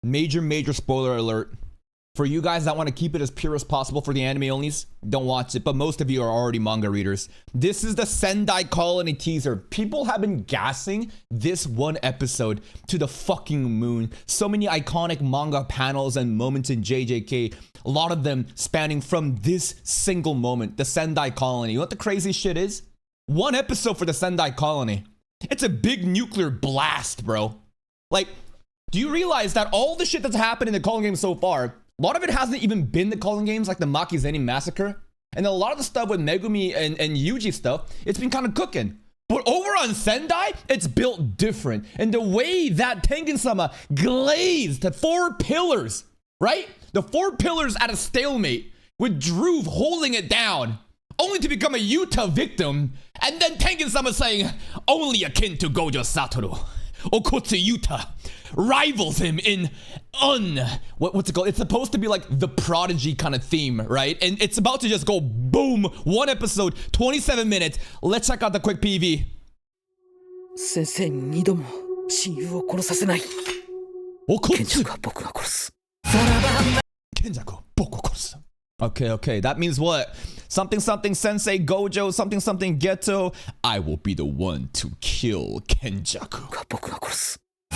Major spoiler alert. For you guys that want to keep it as pure as possible for the anime onlys, don't watch it, but most of you are already manga readers. This is the Sendai Colony teaser. People have been gassing this one episode to the fucking moon. So many iconic manga panels and moments in JJK. A lot of them spanning from this single moment, the Sendai Colony. You know what the crazy shit is? One episode for the Sendai Colony. It's a big nuclear blast, bro. Like, do you realize that all the shit that's happened in the Colony game so far, a lot of it hasn't even been the Colony games, like the Makizeni massacre. And a lot of the stuff with Megumi and Yuji stuff, it's been kind of cooking. But over on Sendai, it's built different. And the way that Tengen-sama glazed the 4 pillars, right? The 4 pillars at a stalemate, with Druve holding it down, only to become a Yuta victim. And then Tengen-sama saying, only akin to Gojo Satoru, Okotsu Yuta rivals him in what's it called? It's supposed to be like the prodigy kind of theme, right? And it's about to just go boom. One episode, 27 minutes. Let's check out the quick PV. Sensei ni 2度も親友を殺させない。Kenjakuは僕が殺す。Kenjakuは僕を殺す。Okay, that means what? Something Sensei Gojo, something Geto. I will be the one to kill Kenjaku. 僕が殺す。お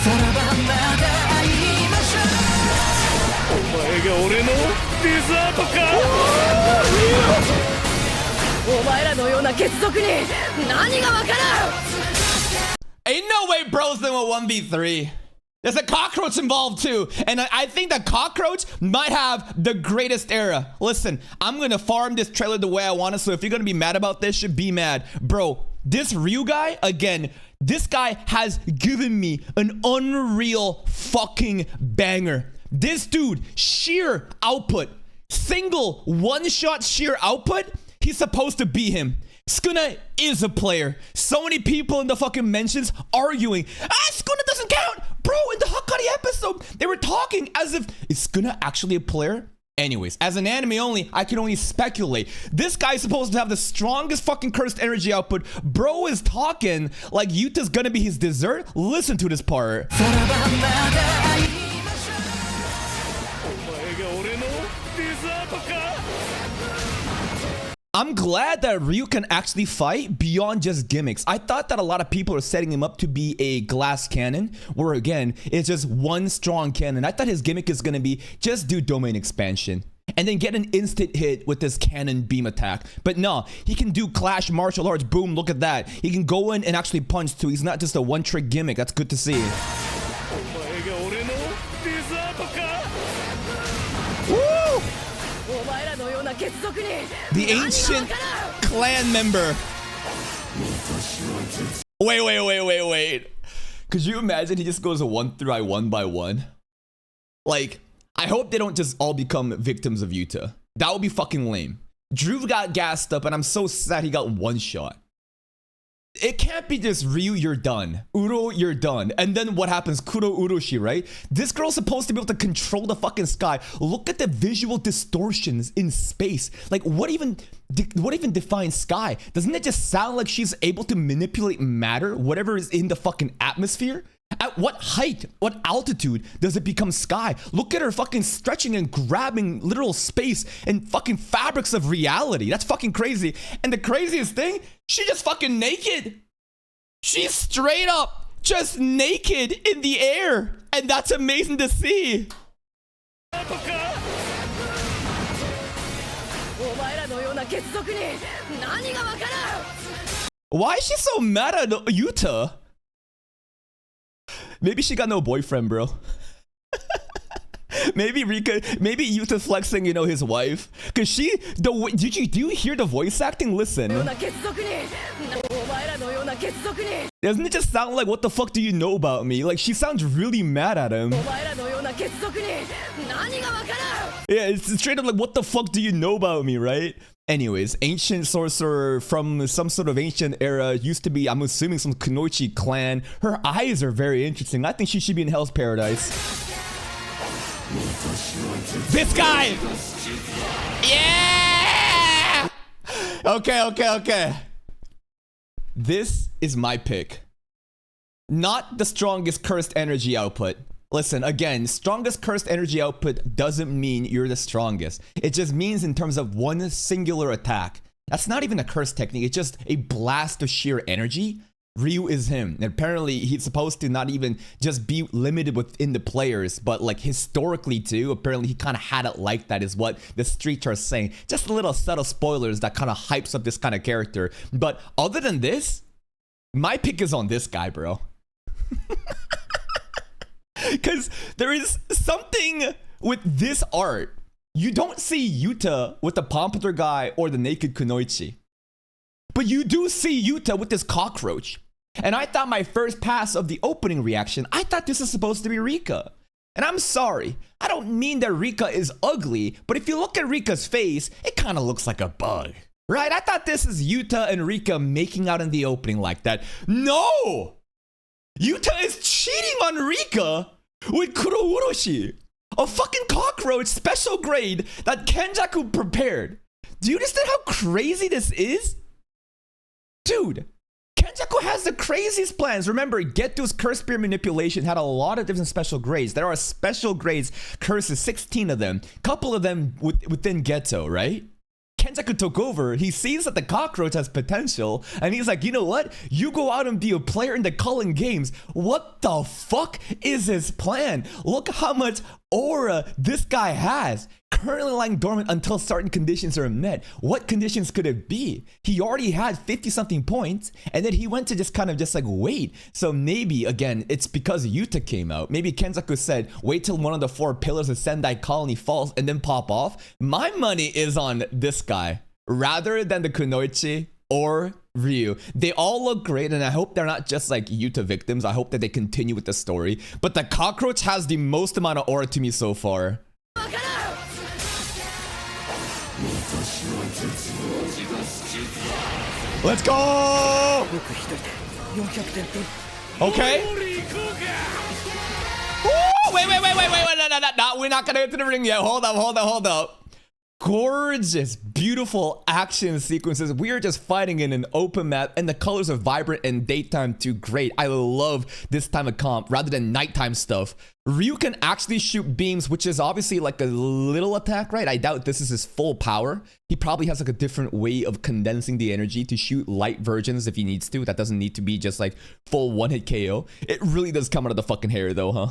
前が俺のデザートか。お前らのような血族に何がわからん。 Ain't no way bros in a 1v3. There's a cockroach involved too. And I think the cockroach might have the greatest era. Listen, I'm gonna farm this trailer the way I want it. So if you're gonna be mad about this, should be mad. Bro, this Ryu guy, again, this guy has given me an unreal fucking banger. This dude, sheer output, single one-shot sheer output, he's supposed to be him. Sukuna is a player. So many people in the fucking mentions arguing, Sukuna doesn't count. Bro, in the Hakari episode, they were talking as if, is Sukuna actually a player? Anyways, as an anime only, I can only speculate. This guy's supposed to have the strongest fucking cursed energy output. Bro is talking like Yuta's gonna be his dessert. Listen to this part. I'm glad that Ryu can actually fight beyond just gimmicks. I thought that a lot of people are setting him up to be a glass cannon, where again, it's just one strong cannon. I thought his gimmick is gonna be just do domain expansion and then get an instant hit with this cannon beam attack. But no, he can do clash martial arts. Boom, look at that. He can go in and actually punch too. He's not just a one-trick gimmick. That's good to see. Woo! The ancient clan member. Wait. Could you imagine he just goes 1 by 1? Like, I hope they don't just all become victims of Yuta. That would be fucking lame. Drew got gassed up and I'm so sad he got one shot. It can't be just Ryu, you're done. Uro, you're done. And then what happens? Kuro Uroshi, right? This girl's supposed to be able to control the fucking sky. Look at the visual distortions in space. Like, what even defines sky? Doesn't it just sound like she's able to manipulate matter, whatever is in the fucking atmosphere? At what height, what altitude does it become sky? Look at her fucking stretching and grabbing literal space and fucking fabrics of reality. That's fucking crazy. And the craziest thing, she's just fucking naked. She's straight up just naked in the air. And that's amazing to see. Why is she so mad at Yuta? Maybe she got no boyfriend, bro. Maybe Yuta flexing, you know, his wife. Cause do you hear the voice acting? Listen. Doesn't it just sound like, what the fuck do you know about me? Like, she sounds really mad at him. Yeah, it's straight up like, what the fuck do you know about me, right? Anyways, ancient sorcerer from some sort of ancient era, used to be, I'm assuming, some Kunoichi clan. Her eyes are very interesting. I think she should be in Hell's Paradise. This guy! Yeah! Okay. This is my pick. Not the strongest cursed energy output. Listen, again, strongest cursed energy output doesn't mean you're the strongest. It just means in terms of one singular attack. That's not even a curse technique. It's just a blast of sheer energy. Ryu is him. And apparently he's supposed to not even just be limited within the players, but like historically too. Apparently he kind of had it like that is what the streets are saying. Just a little subtle spoilers that kind of hypes up this kind of character. But other than this, my pick is on this guy, bro. Because there is something with this art. You don't see Yuta with the Pompador guy or the naked Kunoichi. But you do see Yuta with this cockroach. And I thought my first pass of the opening reaction, I thought this is supposed to be Rika. And I'm sorry, I don't mean that Rika is ugly, but if you look at Rika's face, it kind of looks like a bug. Right? I thought this is Yuta and Rika making out in the opening like that. No! Yuta is cheating on Rika with Kurouroshi. A fucking cockroach special grade that Kenjaku prepared. Do you understand how crazy this is? Dude, Kenjaku has the craziest plans. Remember, Geto's curse spear manipulation had a lot of different special grades. There are special grades, curses, 16 of them. Couple of them within Geto, right? Kenjaku took over. He sees that the cockroach has potential, and he's like, you know what? You go out and be a player in the Cullen Games. What the fuck is his plan? Look how much aura this guy has. Currently lying dormant until certain conditions are met. What conditions could it be? He already had 50 something points, and then he went to just kind of just like wait. So maybe, again, it's because Yuta came out. Maybe Kenjaku said, wait till one of the 4 pillars of Sendai Colony falls and then pop off. My money is on this guy rather than the Kunoichi or Ryu. They all look great, and I hope they're not just like Yuta victims. I hope that they continue with the story. But the cockroach has the most amount of aura to me so far. Let's go! Okay. Ooh, wait, no, we're not gonna get to the ring yet. Hold up. Gorgeous, beautiful action sequences. We are just fighting in an open map, and the colors are vibrant and daytime too. Great. I love this time of comp rather than nighttime stuff. Ryu can actually shoot beams, which is obviously like a little attack, right? I doubt this is his full power. He probably has like a different way of condensing the energy to shoot light versions if he needs to. That doesn't need to be just like full one-hit KO. It really does come out of the fucking hair though, huh?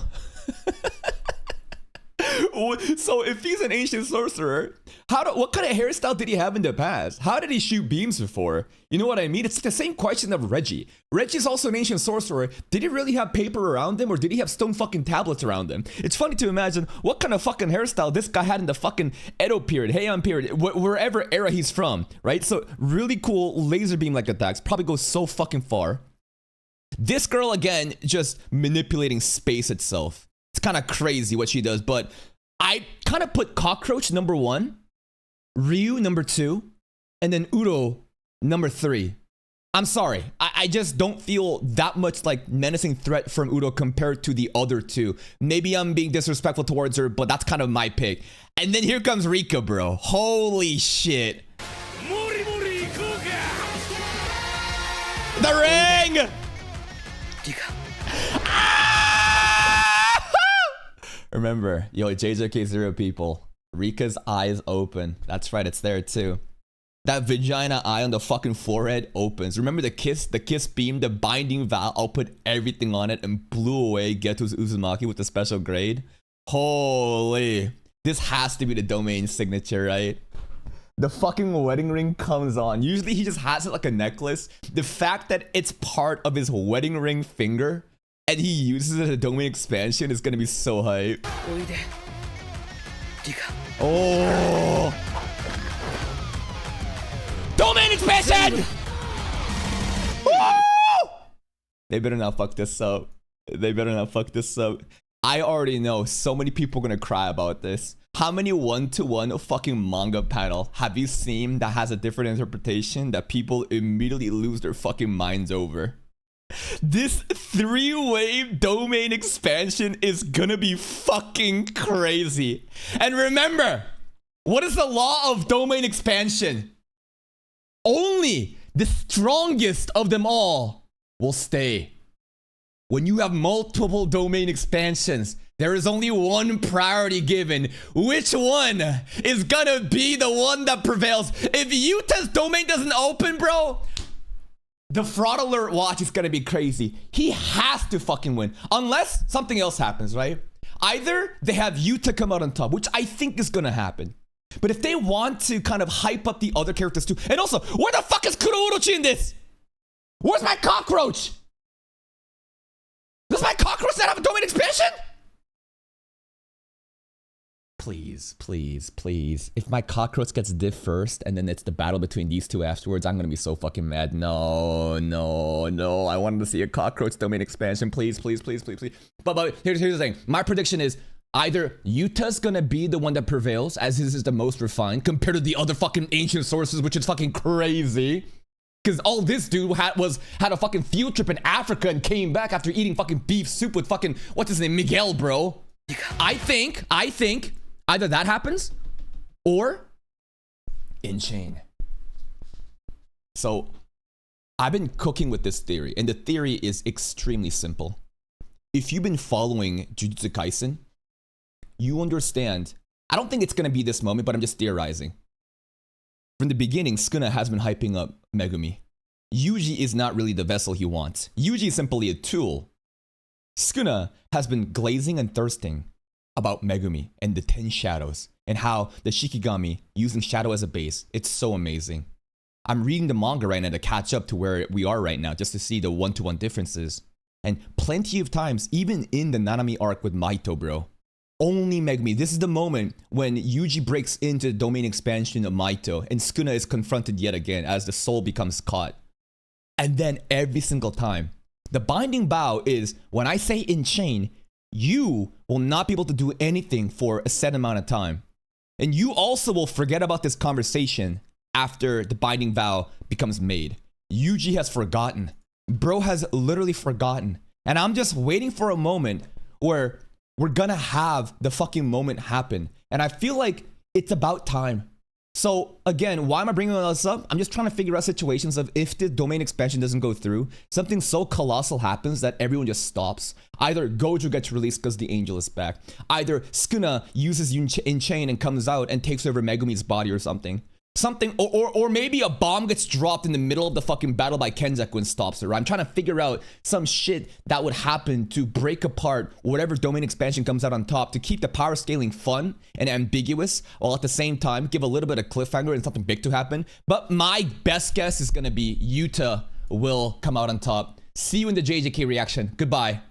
So if he's an ancient sorcerer, what kind of hairstyle did he have in the past? How did he shoot beams before? You know what I mean? It's the same question of Reggie. Reggie's also an ancient sorcerer. Did he really have paper around him, or did he have stone fucking tablets around him? It's funny to imagine what kind of fucking hairstyle this guy had in the fucking Edo period, Heian period, wherever era he's from, right? So really cool laser beam like attacks. Probably goes so fucking far. This girl, again, just manipulating space itself. It's kind of crazy what she does, but I kind of put Cockroach number 1, Ryu number 2, and then Uro number 3. I'm sorry, I just don't feel that much like menacing threat from Uro compared to the other 2. Maybe I'm being disrespectful towards her, but that's kind of my pick. And then here comes Rika, bro. Holy shit. The ring! Remember, yo, JJK0 people, Rika's eyes open. That's right, it's there too. That vagina eye on the fucking forehead opens. Remember the kiss beam, the binding vow. I'll put everything on it and blew away Geto's Uzumaki with the special grade. Holy. This has to be the domain signature, right? The fucking wedding ring comes on. Usually he just has it like a necklace. The fact that it's part of his wedding ring finger and he uses it as a domain expansion is gonna be so hype. Oh! Domain expansion! Woo! They better not fuck this up. I already know so many people are gonna cry about this. How many one-to-one fucking manga panel have you seen that has a different interpretation that people immediately lose their fucking minds over? This 3-wave domain expansion is gonna be fucking crazy. And remember, what is the law of domain expansion? Only the strongest of them all will stay. When you have multiple domain expansions, There is only one priority given. Which one is gonna be the one that prevails? If Yuta's domain doesn't open, bro, the fraud alert watch is gonna be crazy. He has to fucking win. Unless something else happens, right? Either they have Yuta come out on top, which I think is gonna happen. But if they want to kind of hype up the other characters too, and also, where the fuck is Kurourochi in this? Where's my cockroach? Does my cockroach not have a domain expansion? Please, please, please. If my cockroach gets diff first and then it's the battle between these two afterwards, I'm gonna be so fucking mad. No, no, no. I wanted to see a cockroach domain expansion. Please, please, please, please, please. But here's the thing. My prediction is either Yuta's gonna be the one that prevails, as his is the most refined, compared to the other fucking ancient sources, which is fucking crazy. Because all this dude had a fucking field trip in Africa and came back after eating fucking beef soup with fucking, what's his name, Miguel, bro. I think either that happens or in chain. So I've been cooking with this theory, and the theory is extremely simple. If you've been following Jujutsu Kaisen, you understand. I don't think it's gonna be this moment, but I'm just theorizing. From the beginning, Sukuna has been hyping up Megumi. Yuji is not really the vessel he wants. Yuji is simply a tool. Sukuna has been glazing and thirsting about Megumi and the 10 shadows and how the Shikigami using shadow as a base. It's so amazing. I'm reading the manga right now to catch up to where we are right now, just to see the one-to-one differences. And plenty of times, even in the Nanami arc with Maito, bro, only Megumi. This is the moment when Yuji breaks into the domain expansion of Maito and Sukuna is confronted yet again as the soul becomes caught. And then every single time, the binding bow is, when I say in chain, you will not be able to do anything for a set amount of time. And you also will forget about this conversation after the binding vow becomes made. Yuji has forgotten. Bro has literally forgotten. And I'm just waiting for a moment where we're gonna have the fucking moment happen. And I feel like it's about time. So again, why am I bringing all this up? I'm just trying to figure out situations of if the domain expansion doesn't go through, something so colossal happens that everyone just stops. Either Gojo gets released because the angel is back. Either Sukuna uses in chain and comes out and takes over Megumi's body or something. Or maybe a bomb gets dropped in the middle of the fucking battle by Kenjaku and stops her. I'm trying to figure out some shit that would happen to break apart whatever domain expansion comes out on top to keep the power scaling fun and ambiguous, while at the same time give a little bit of cliffhanger and something big to happen. But my best guess is gonna be Yuta will come out on top. See you in the JJK reaction. Goodbye.